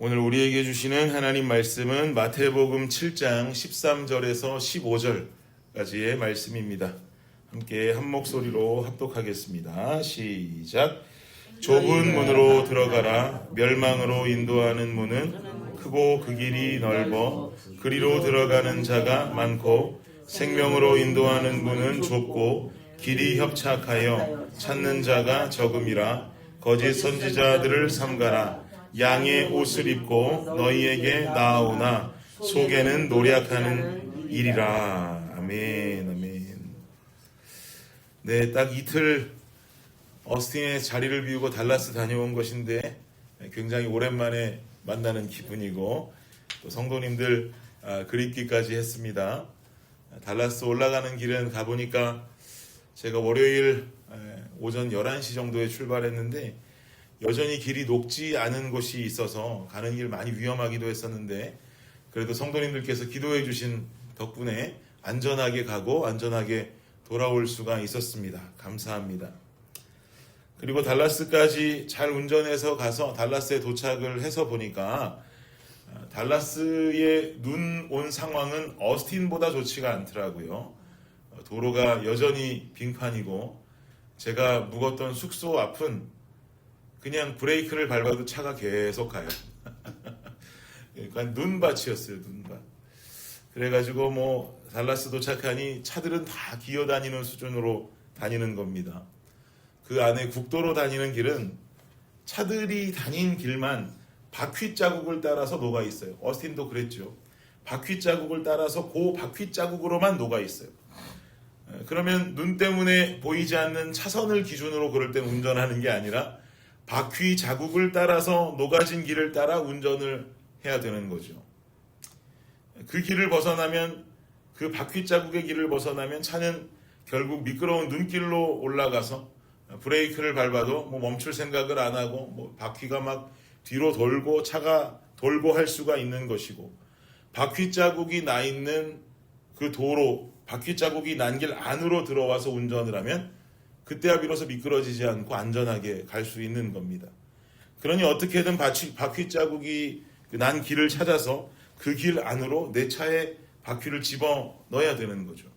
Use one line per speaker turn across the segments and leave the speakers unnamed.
오늘 우리에게 주시는 하나님 말씀은 마태복음 7장 13절에서 15절까지의 말씀입니다. 함께 한 목소리로 합독하겠습니다. 시작. 좁은 문으로 들어가라. 멸망으로 인도하는 문은 크고 그 길이 넓어 그리로 들어가는 자가 많고 생명으로 인도하는 문은 좁고 길이 협착하여 찾는 자가 적음이라. 거짓 선지자들을 삼가라. 양의 옷을 입고 너희에게 나아오나 속에는 노략하는 일이라. 아멘, 아멘. 네, 딱 이틀 어스틴에 자리를 비우고 달라스 다녀온 것인데 굉장히 오랜만에 만나는 기분이고 또 성도님들 그립기까지 했습니다. 달라스 올라가는 길은 가보니까 제가 월요일 오전 11시 정도에 출발했는데 여전히 길이 녹지 않은 곳이 있어서 가는 길 많이 위험하기도 했었는데 그래도 성도님들께서 기도해 주신 덕분에 안전하게 가고 안전하게 돌아올 수가 있었습니다. 감사합니다. 그리고 달라스까지 잘 운전해서 가서 달라스에 도착을 해서 보니까 달라스의 눈 온 상황은 어스틴보다 좋지가 않더라고요. 도로가 여전히 빙판이고 제가 묵었던 숙소 앞은 그냥 브레이크를 밟아도 차가 계속 가요. 그러니까 눈밭이었어요, 눈밭. 그래가지고 뭐 달라스 도착하니 차들은 다 기어다니는 수준으로 다니는 겁니다. 그 안에 국도로 다니는 길은 차들이 다닌 길만 바퀴 자국을 따라서 녹아 있어요. 어스틴도 그랬죠. 바퀴 자국을 따라서 그 바퀴 자국으로만 녹아 있어요. 그러면 눈 때문에 보이지 않는 차선을 기준으로 그럴 때 운전하는 게 아니라 바퀴 자국을 따라서 녹아진 길을 따라 운전을 해야 되는 거죠. 그 길을 벗어나면 그 바퀴 자국의 길을 벗어나면 차는 결국 미끄러운 눈길로 올라가서 브레이크를 밟아도 뭐 멈출 생각을 안 하고 뭐 바퀴가 막 뒤로 돌고 차가 돌고 할 수가 있는 것이고 바퀴 자국이 나 있는 그 도로 바퀴 자국이 난 길 안으로 들어와서 운전을 하면 그때야 비로소 미끄러지지 않고 안전하게 갈 수 있는 겁니다. 그러니 어떻게든 바퀴 자국이 난 길을 찾아서 그 길 안으로 내 차에 바퀴를 집어 넣어야 되는 거죠.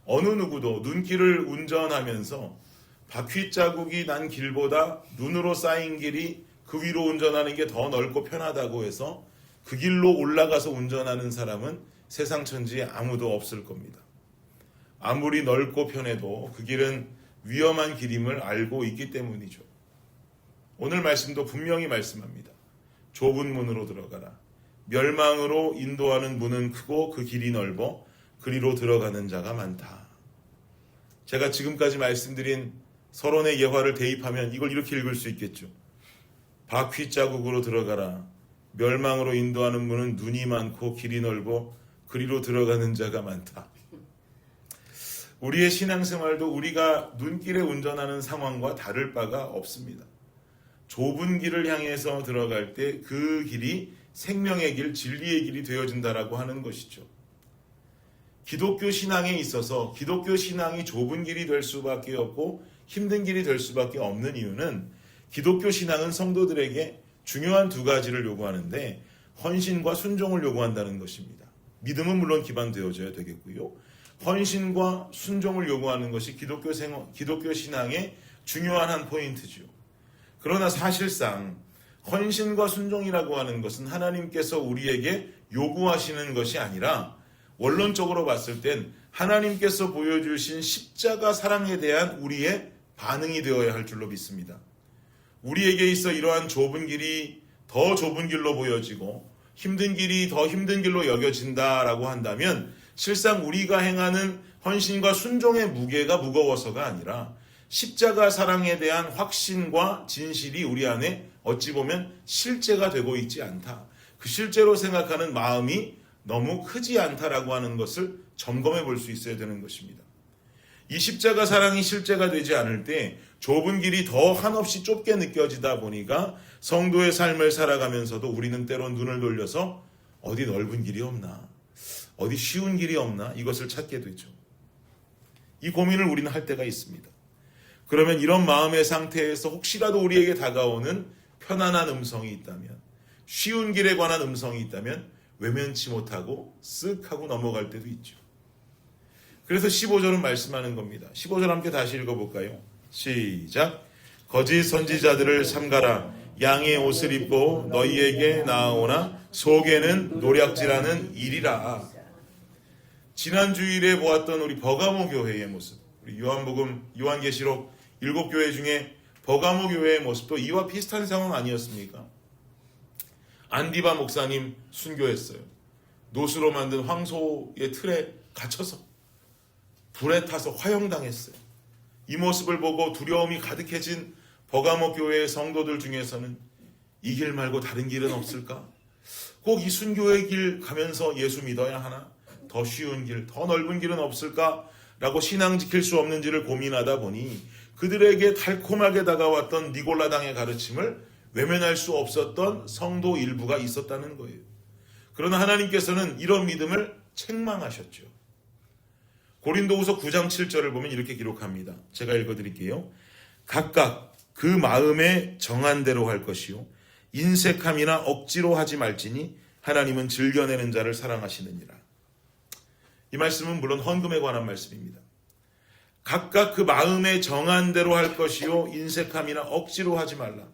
어느 누구도 눈길을 운전하면서 바퀴 자국이 난 길보다 눈으로 쌓인 길이 그 위로 운전하는 게 더 넓고 편하다고 해서 그 길로 올라가서 운전하는 사람은 세상 천지에 아무도 없을 겁니다. 아무리 넓고 편해도 그 길은 위험한 길임을 알고 있기 때문이죠. 오늘 말씀도 분명히 말씀합니다. 좁은 문으로 들어가라. 멸망으로 인도하는 문은 크고 그 길이 넓어 그리로 들어가는 자가 많다. 제가 지금까지 말씀드린 서론의 예화를 대입하면 이걸 이렇게 읽을 수 있겠죠. 바퀴 자국으로 들어가라. 멸망으로 인도하는 문은 눈이 많고 길이 넓어 그리로 들어가는 자가 많다. 우리의 신앙생활도 우리가 눈길에 운전하는 상황과 다를 바가 없습니다. 좁은 길을 향해서 들어갈 때 그 길이 생명의 길, 진리의 길이 되어진다라고 하는 것이죠. 기독교 신앙에 있어서 기독교 신앙이 좁은 길이 될 수밖에 없고 힘든 길이 될 수밖에 없는 이유는 기독교 신앙은 성도들에게 중요한 두 가지를 요구하는데 헌신과 순종을 요구한다는 것입니다. 믿음은 물론 기반되어져야 되겠고요. 헌신과 순종을 요구하는 것이 기독교 신앙의 중요한 한 포인트죠. 그러나 사실상 헌신과 순종이라고 하는 것은 하나님께서 우리에게 요구하시는 것이 아니라 원론적으로 봤을 땐 하나님께서 보여주신 십자가 사랑에 대한 우리의 반응이 되어야 할 줄로 믿습니다. 우리에게 있어 이러한 좁은 길이 더 좁은 길로 보여지고 힘든 길이 더 힘든 길로 여겨진다라고 한다면 실상 우리가 행하는 헌신과 순종의 무게가 무거워서가 아니라 십자가 사랑에 대한 확신과 진실이 우리 안에 어찌 보면 실제가 되고 있지 않다. 그 실제로 생각하는 마음이 너무 크지 않다라고 하는 것을 점검해 볼 수 있어야 되는 것입니다. 이 십자가 사랑이 실제가 되지 않을 때 좁은 길이 더 한없이 좁게 느껴지다 보니까 성도의 삶을 살아가면서도 우리는 때론 눈을 돌려서 어디 넓은 길이 없나? 어디 쉬운 길이 없나? 이것을 찾게 되죠. 이 고민을 우리는 할 때가 있습니다. 그러면 이런 마음의 상태에서 혹시라도 우리에게 다가오는 편안한 음성이 있다면, 쉬운 길에 관한 음성이 있다면 외면치 못하고 쓱 하고 넘어갈 때도 있죠. 그래서 15절은 말씀하는 겁니다. 15절 함께 다시 읽어볼까요? 시작. 거짓 선지자들을 삼가라. 양의 옷을 입고 너희에게 나아오나 속에는 노략질하는 일이라. 지난 주일에 보았던 우리 버가모 교회의 모습, 우리 요한계시록 7교회 중에 버가모 교회의 모습도 이와 비슷한 상황 아니었습니까? 안디바 목사님 순교했어요. 노수로 만든 황소의 틀에 갇혀서 불에 타서 화형당했어요. 이 모습을 보고 두려움이 가득해진 버가모 교회의 성도들 중에서는 이 길 말고 다른 길은 없을까? 꼭 이 순교의 길 가면서 예수 믿어야 하나? 더 쉬운 길, 더 넓은 길은 없을까? 라고 신앙 지킬 수 없는지를 고민하다 보니 그들에게 달콤하게 다가왔던 니골라당의 가르침을 외면할 수 없었던 성도 일부가 있었다는 거예요. 그러나 하나님께서는 이런 믿음을 책망하셨죠. 고린도후서 9장 7절을 보면 이렇게 기록합니다. 제가 읽어드릴게요. 각각 그 마음에 정한 대로 할 것이요 인색함이나 억지로 하지 말지니 하나님은 즐겨내는 자를 사랑하시느니라. 이 말씀은 물론 헌금에 관한 말씀입니다. 각각 그 마음에 정한 대로 할 것이요 인색함이나 억지로 하지 말라.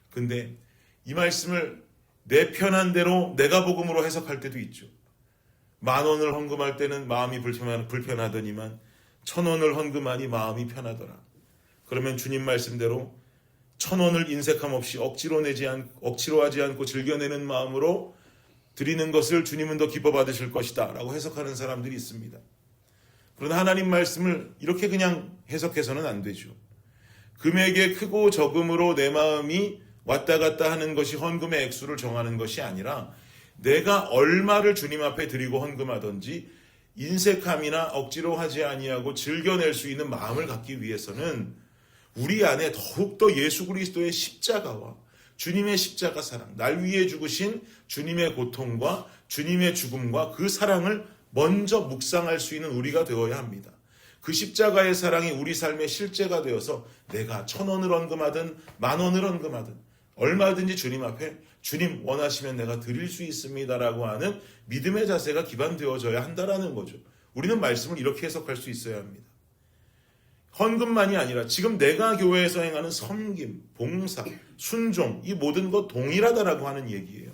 근데 이 말씀을 내 편한 대로 내가 복음으로 해석할 때도 있죠. 10,000원을 헌금할 때는 마음이 불편하더니만 1,000원을 헌금하니 마음이 편하더라. 그러면 주님 말씀대로 1,000원을 인색함 없이 억지로 하지 않고 즐겨내는 마음으로 드리는 것을 주님은 더 기뻐 받으실 것이다 라고 해석하는 사람들이 있습니다. 그러나 하나님 말씀을 이렇게 그냥 해석해서는 안 되죠. 금액의 크고 적음으로 내 마음이 왔다 갔다 하는 것이 헌금의 액수를 정하는 것이 아니라 내가 얼마를 주님 앞에 드리고 헌금하든지 인색함이나 억지로 하지 아니하고 즐겨낼 수 있는 마음을 갖기 위해서는 우리 안에 더욱더 예수 그리스도의 십자가와 주님의 십자가 사랑, 날 위해 죽으신 주님의 고통과 주님의 죽음과 그 사랑을 먼저 묵상할 수 있는 우리가 되어야 합니다. 그 십자가의 사랑이 우리 삶의 실제가 되어서 내가 1,000원을 헌금하든 10,000원을 헌금하든 얼마든지 주님 앞에 주님 원하시면 내가 드릴 수 있습니다라고 하는 믿음의 자세가 기반되어져야 한다라는 거죠. 우리는 말씀을 이렇게 해석할 수 있어야 합니다. 헌금만이 아니라 지금 내가 교회에서 행하는 섬김, 봉사, 순종 이 모든 것 동일하다라고 하는 얘기예요.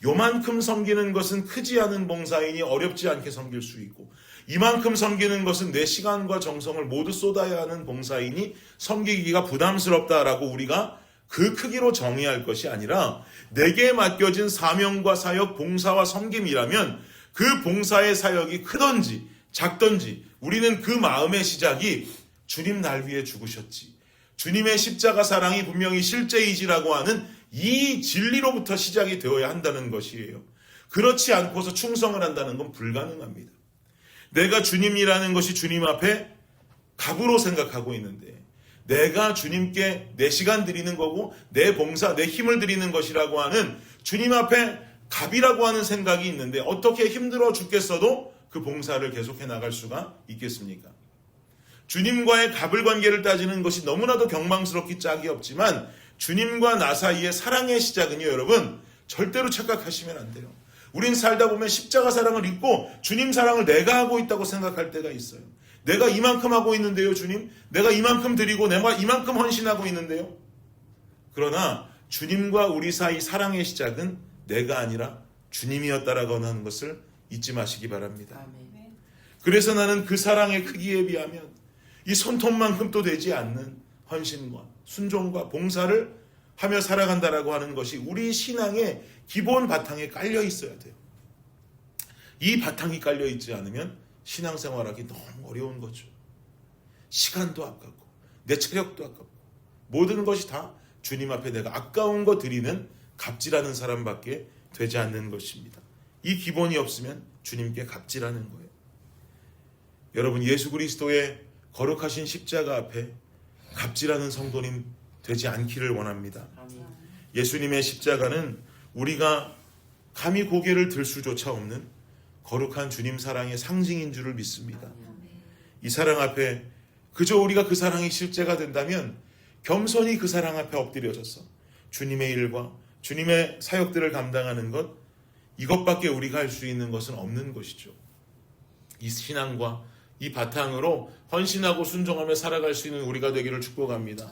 요만큼 섬기는 것은 크지 않은 봉사이니 어렵지 않게 섬길 수 있고 이만큼 섬기는 것은 내 시간과 정성을 모두 쏟아야 하는 봉사이니 섬기기가 부담스럽다라고 우리가 그 크기로 정의할 것이 아니라 내게 맡겨진 사명과 사역, 봉사와 섬김이라면 그 봉사의 사역이 크든지 작든지 우리는 그 마음의 시작이 주님 날 위해 죽으셨지. 주님의 십자가 사랑이 분명히 실제이지라고 하는 이 진리로부터 시작이 되어야 한다는 것이에요. 그렇지 않고서 충성을 한다는 건 불가능합니다. 내가 주님이라는 것이 주님 앞에 값으로 생각하고 있는데 내가 주님께 내 시간 드리는 거고 내 봉사, 내 힘을 드리는 것이라고 하는 주님 앞에 값이라고 하는 생각이 있는데 어떻게 힘들어 죽겠어도 그 봉사를 계속해 나갈 수가 있겠습니까? 주님과의 갑을 관계를 따지는 것이 너무나도 경망스럽기 짝이 없지만 주님과 나 사이의 사랑의 시작은요, 여러분 절대로 착각하시면 안 돼요. 우린 살다 보면 십자가 사랑을 잊고 주님 사랑을 내가 하고 있다고 생각할 때가 있어요. 내가 이만큼 하고 있는데요, 주님. 내가 이만큼 드리고 내가 이만큼 헌신하고 있는데요. 그러나 주님과 우리 사이 사랑의 시작은 내가 아니라 주님이었다라고 하는 것을 잊지 마시기 바랍니다. 그래서 나는 그 사랑의 크기에 비하면 이 손톱만큼도 되지 않는 헌신과 순종과 봉사를 하며 살아간다라고 하는 것이 우리 신앙의 기본 바탕에 깔려 있어야 돼요. 이 바탕이 깔려 있지 않으면 신앙생활하기 너무 어려운 거죠. 시간도 아깝고 내 체력도 아깝고 모든 것이 다 주님 앞에 내가 아까운 거 드리는 갑질하는 사람밖에 되지 않는 것입니다. 이 기본이 없으면 주님께 갑질하는 거예요. 여러분 예수 그리스도의 거룩하신 십자가 앞에 갑질하는 성도님 되지 않기를 원합니다. 예수님의 십자가는 우리가 감히 고개를 들 수조차 없는 거룩한 주님 사랑의 상징인 줄을 믿습니다. 이 사랑 앞에 그저 우리가 그 사랑이 실제가 된다면 겸손히 그 사랑 앞에 엎드려져서 주님의 일과 주님의 사역들을 감당하는 것, 이것밖에 우리가 할 수 있는 것은 없는 것이죠. 이 신앙과 이 바탕으로 헌신하고 순종하며 살아갈 수 있는 우리가 되기를 축복합니다.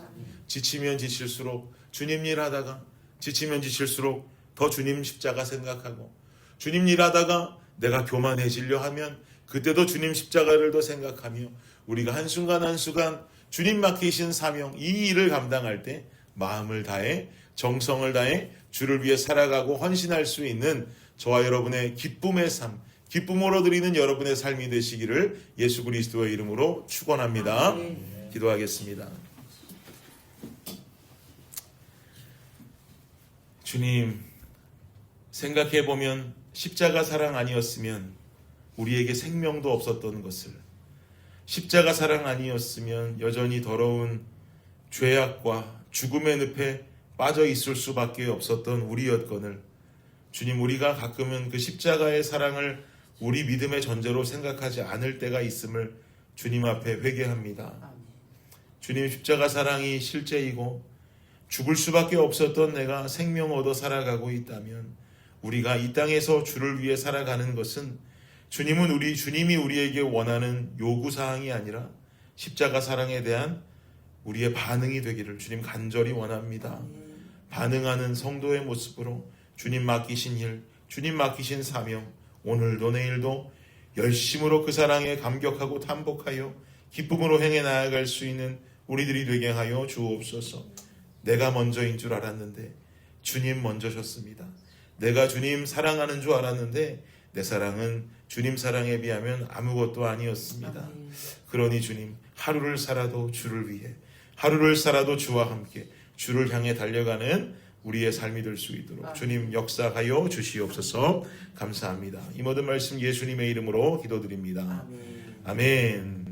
지치면 지칠수록 주님 일하다가, 지치면 지칠수록 더 주님 십자가 생각하고, 주님 일하다가 내가 교만해지려 하면 그때도 주님 십자가를 더 생각하며, 우리가 한순간 한순간 주님 맡기신 사명, 이 일을 감당할 때 마음을 다해 정성을 다해 주를 위해 살아가고 헌신할 수 있는 저와 여러분의 기쁨의 삶, 기쁨으로 드리는 여러분의 삶이 되시기를 예수 그리스도의 이름으로 축원합니다. 기도하겠습니다. 주님, 생각해보면 십자가 사랑 아니었으면 우리에게 생명도 없었던 것을, 십자가 사랑 아니었으면 여전히 더러운 죄악과 죽음의 늪에 빠져 있을 수밖에 없었던 우리였거늘, 주님, 우리가 가끔은 그 십자가의 사랑을 우리 믿음의 전제로 생각하지 않을 때가 있음을 주님 앞에 회개합니다. 주님, 십자가 사랑이 실제이고 죽을 수밖에 없었던 내가 생명 얻어 살아가고 있다면, 우리가 이 땅에서 주를 위해 살아가는 것은 주님이 우리에게 원하는 요구사항이 아니라 십자가 사랑에 대한 우리의 반응이 되기를 주님 간절히 원합니다. 반응하는 성도의 모습으로 주님 맡기신 일, 주님 맡기신 사명, 오늘도 내일도 열심으로 그 사랑에 감격하고 탐복하여 기쁨으로 행해 나아갈 수 있는 우리들이 되게 하여 주옵소서. 내가 먼저인 줄 알았는데 주님 먼저셨습니다. 내가 주님 사랑하는 줄 알았는데 내 사랑은 주님 사랑에 비하면 아무것도 아니었습니다. 그러니 주님, 하루를 살아도 주를 위해, 하루를 살아도 주와 함께 주를 향해 달려가는 우리의 삶이 될 수 있도록 주님 역사하여 주시옵소서. 감사합니다. 이 모든 말씀 예수님의 이름으로 기도드립니다. 아멘.